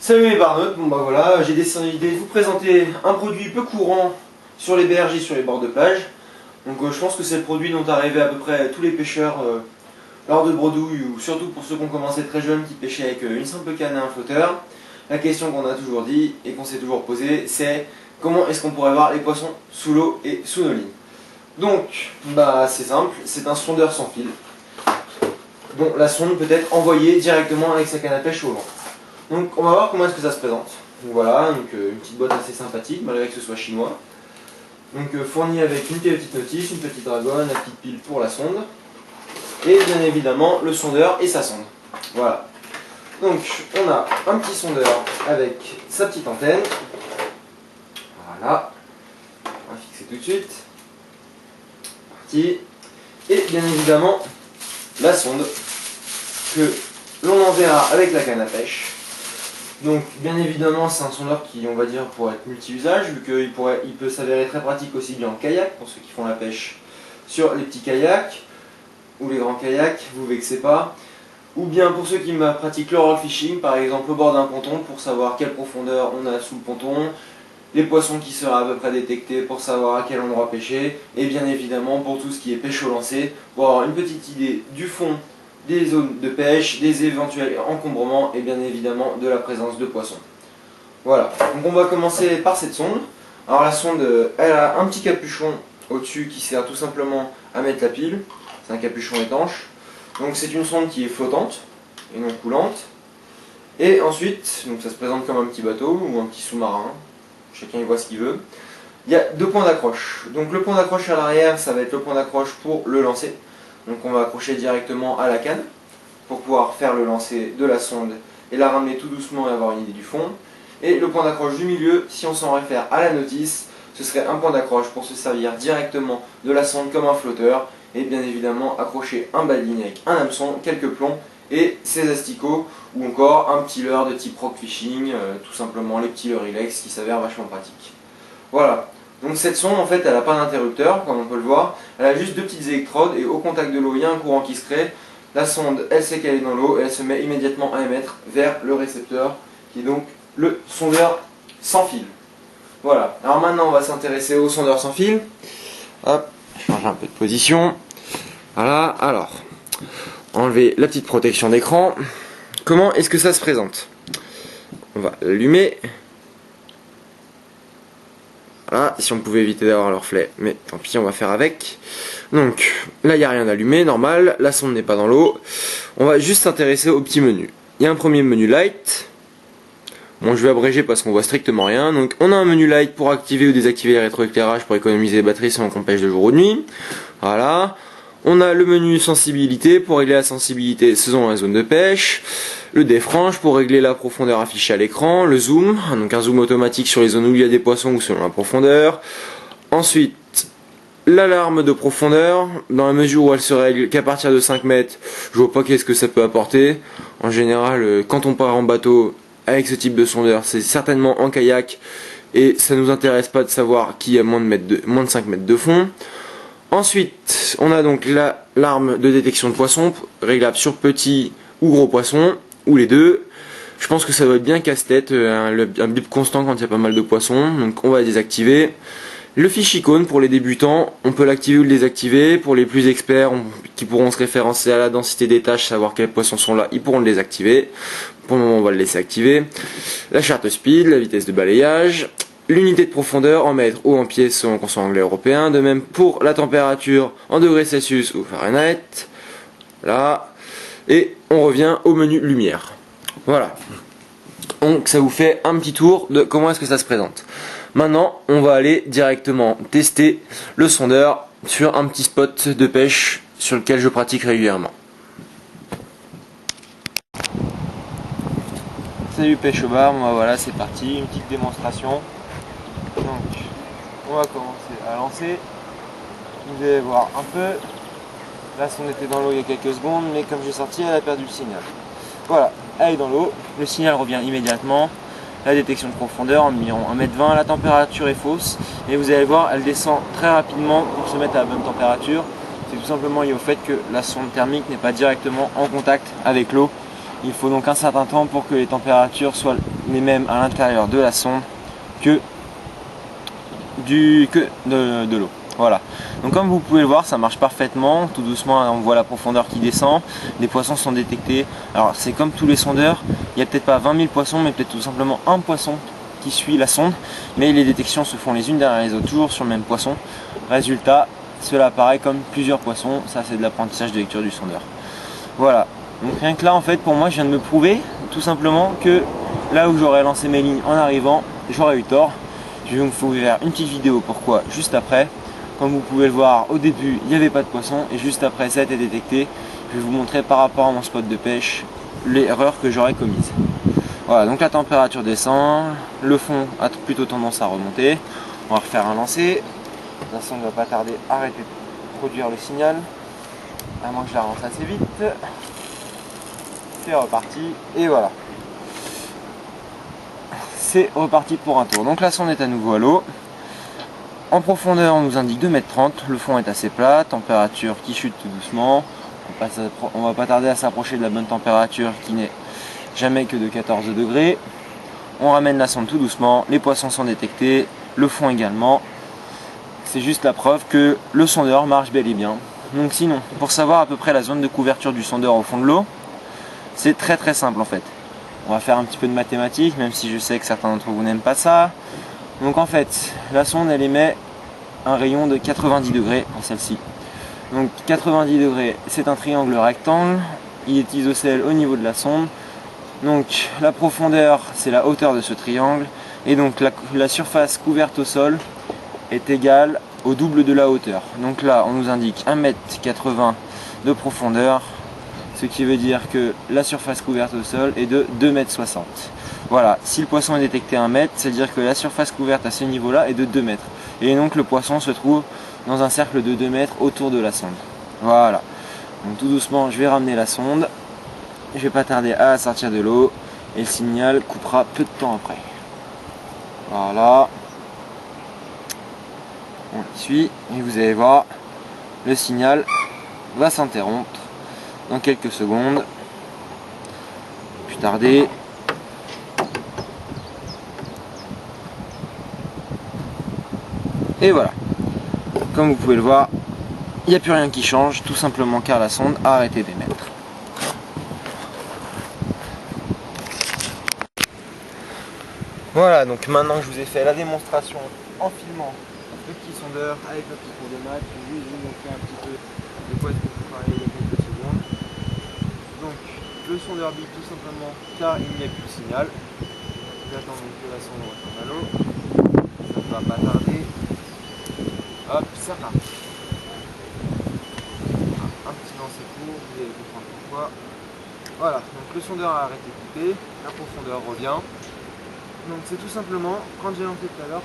Salut les barnautes, bon bah voilà, j'ai décidé de vous présenter un produit peu courant sur les berges et sur les bords de plage. Donc je pense que c'est le produit dont arrivaient à peu près tous les pêcheurs lors de bredouilles, ou surtout pour ceux qui ont commencé très jeunes qui pêchaient avec une simple canne et un flotteur. La question qu'on a toujours dit et qu'on s'est toujours posée, c'est comment est-ce qu'on pourrait voir les poissons sous l'eau et sous nos lignes. Donc bah c'est simple, c'est un sondeur sans fil, dont la sonde peut être envoyée directement avec sa canne à pêche au vent. Donc on va voir comment est-ce que ça se présente. Donc voilà, une petite boîte assez sympathique malgré que ce soit chinois. Donc fournie avec une petite notice, une petite dragonne, la petite pile pour la sonde. Et bien évidemment le sondeur et sa sonde. Voilà. Donc on a un petit sondeur avec sa petite antenne. Voilà. On va fixer tout de suite. Parti. Et bien évidemment la sonde que l'on enverra avec la canne à pêche. Donc bien évidemment c'est un sondeur qui, on va dire, pourrait être multi-usage, vu qu'il peut s'avérer très pratique aussi bien en kayak, pour ceux qui font la pêche sur les petits kayaks, ou les grands kayaks, vous vexez pas, ou bien pour ceux qui pratiquent le rock fishing, par exemple au bord d'un ponton, pour savoir quelle profondeur on a sous le ponton, les poissons qui seraient à peu près détectés pour savoir à quel endroit pêcher, et bien évidemment pour tout ce qui est pêche au lancer, pour avoir une petite idée du fond, des zones de pêche, des éventuels encombrements et bien évidemment de la présence de poissons. Voilà, donc on va commencer par cette sonde. Alors la sonde, elle a un petit capuchon au-dessus qui sert tout simplement à mettre la pile. C'est un capuchon étanche. Donc c'est une sonde qui est flottante et non coulante. Et ensuite, donc ça se présente comme un petit bateau ou un petit sous-marin. Chacun y voit ce qu'il veut. Il y a deux points d'accroche. Donc le point d'accroche à l'arrière, ça va être le point d'accroche pour le lancer. Donc on va accrocher directement à la canne pour pouvoir faire le lancer de la sonde et la ramener tout doucement et avoir une idée du fond. Et le point d'accroche du milieu, si on s'en réfère à la notice, ce serait un point d'accroche pour se servir directement de la sonde comme un flotteur et bien évidemment accrocher un bas de ligne avec un hameçon, quelques plombs et ses asticots, ou encore un petit leurre de type rock fishing, tout simplement les petits leurres Ilex qui s'avèrent vachement pratiques. Voilà. Donc cette sonde, en fait, elle n'a pas d'interrupteur, comme on peut le voir. Elle a juste deux petites électrodes et au contact de l'eau, il y a un courant qui se crée. La sonde, elle sait qu'elle est dans l'eau et elle se met immédiatement à émettre vers le récepteur, qui est donc le sondeur sans fil. Voilà. Alors maintenant, on va s'intéresser au sondeur sans fil. Hop, changer un peu de position. Voilà. Alors, enlever la petite protection d'écran. Comment est-ce que ça se présente? On va l'allumer. Voilà, si on pouvait éviter d'avoir le reflet, mais tant pis, on va faire avec. Donc, là, il n'y a rien d'allumé, normal. La sonde n'est pas dans l'eau. On va juste s'intéresser au petit menu. Il y a un premier menu light. Bon, je vais abréger parce qu'on voit strictement rien. Donc, on a un menu light pour activer ou désactiver les rétroéclairages pour économiser les batteries sans qu'on pêche de jour ou de nuit. Voilà. On a le menu sensibilité pour régler la sensibilité selon la zone de pêche. Le défranche pour régler la profondeur affichée à l'écran. Le zoom, donc un zoom automatique sur les zones où il y a des poissons ou selon la profondeur. Ensuite, l'alarme de profondeur, dans la mesure où elle se règle qu'à partir de 5 mètres, je vois pas qu'est-ce que ça peut apporter. En général, quand on part en bateau avec ce type de sondeur, c'est certainement en kayak et ça nous intéresse pas de savoir qui a moins de 5 mètres de fond. Ensuite, on a donc l'alarme de détection de poissons, réglable sur petit ou gros poisson, ou les deux. Je pense que ça doit être bien casse-tête, un bip constant quand il y a pas mal de poissons, donc on va désactiver. Le fish icône pour les débutants, on peut l'activer ou le désactiver. Pour les plus experts qui pourront se référencer à la densité des tâches, savoir quels poissons sont là, ils pourront le désactiver. Pour le moment, on va le laisser activer. La charte speed, la vitesse de balayage. L'unité de profondeur en mètres ou en pieds selon qu'on soit anglais européen. De même pour la température en degrés Celsius ou Fahrenheit. Là. Et on revient au menu lumière. Voilà. Donc ça vous fait un petit tour de comment est-ce que ça se présente. Maintenant, on va aller directement tester le sondeur sur un petit spot de pêche sur lequel je pratique régulièrement. Salut pêche au bar, moi voilà c'est parti, une petite démonstration. Donc on va commencer à lancer. Vous allez voir un peu. Là on était dans l'eau il y a quelques secondes, mais comme j'ai sorti, elle a perdu le signal. Voilà, elle est dans l'eau, le signal revient immédiatement. La détection de profondeur environ 1,20 m, la température est fausse et vous allez voir elle descend très rapidement pour se mettre à la bonne température. C'est tout simplement lié au fait que la sonde thermique n'est pas directement en contact avec l'eau Il faut donc un certain temps pour que les températures soient les mêmes à l'intérieur de la sonde que de l'eau. Voilà. Donc comme vous pouvez le voir, ça marche parfaitement. Tout doucement, on voit la profondeur qui descend. Les poissons sont détectés. Alors c'est comme tous les sondeurs. Il n'y a peut-être pas 20 000 poissons, mais peut-être tout simplement un poisson qui suit la sonde. Mais les détections se font les unes derrière les autres, toujours sur le même poisson. Résultat, cela apparaît comme plusieurs poissons. Ça, c'est de l'apprentissage de lecture du sondeur. Voilà. Donc rien que là, en fait, pour moi, je viens de me prouver tout simplement que là où j'aurais lancé mes lignes en arrivant, j'aurais eu tort. Je vais vous faire une petite vidéo pourquoi juste après. Comme vous pouvez le voir, au début il n'y avait pas de poisson et juste après ça a été détecté. Je vais vous montrer par rapport à mon spot de pêche l'erreur que j'aurais commise. Voilà, donc la température descend, le fond a plutôt tendance à remonter. On va refaire un lancer. La sonde ne va pas tarder à arrêter de produire le signal, à moins que je la lance assez vite. C'est reparti et voilà. C'est reparti pour un tour. Donc la sonde est à nouveau à l'eau. En profondeur, on nous indique 2,30 m. Le fond est assez plat, température qui chute tout doucement. On va pas tarder à s'approcher de la bonne température qui n'est jamais que de 14 degrés. On ramène la sonde tout doucement, les poissons sont détectés, le fond également. C'est juste la preuve que le sondeur marche bel et bien. Donc sinon, pour savoir à peu près la zone de couverture du sondeur au fond de l'eau, c'est très simple en fait. On va faire un petit peu de mathématiques, même si je sais que certains d'entre vous n'aiment pas ça. Donc en fait, la sonde elle émet un rayon de 90 degrés en celle-ci. Donc 90 degrés, c'est un triangle rectangle, il est isocèle au niveau de la sonde. Donc la profondeur, c'est la hauteur de ce triangle. Et donc la surface couverte au sol est égale au double de la hauteur. Donc là, on nous indique 1,80 m de profondeur, ce qui veut dire que la surface couverte au sol est de 2,60 m. Voilà, si le poisson est détecté à 1 mètre, c'est-à-dire que la surface couverte à ce niveau-là est de 2 mètres. Et donc le poisson se trouve dans un cercle de 2 mètres autour de la sonde. Voilà. Donc tout doucement, je vais ramener la sonde. Je vais pas tarder à la sortir de l'eau. Et le signal coupera peu de temps après. Voilà. On y suit. Et vous allez voir, le signal va s'interrompre dans quelques secondes. Plus tarder. Et voilà, comme vous pouvez le voir, il n'y a plus rien qui change, tout simplement car la sonde a arrêté d'émettre. Voilà, donc maintenant que je vous ai fait la démonstration en filmant le petit sondeur avec le petit cours de maths, je vais vous montrer un petit peu de quoi je vous parlais il y a quelques secondes. Donc le sondeur bip tout simplement car il n'y a plus de signal. J'attends donc que la sonde retourne à l'eau. Ça ne va pas tarder. Hop, ça part. Un petit lancer court, vous allez comprendre pourquoi. Voilà, donc le sondeur a arrêté de couper, la profondeur revient. Donc c'est tout simplement, quand j'ai lancé tout à l'heure,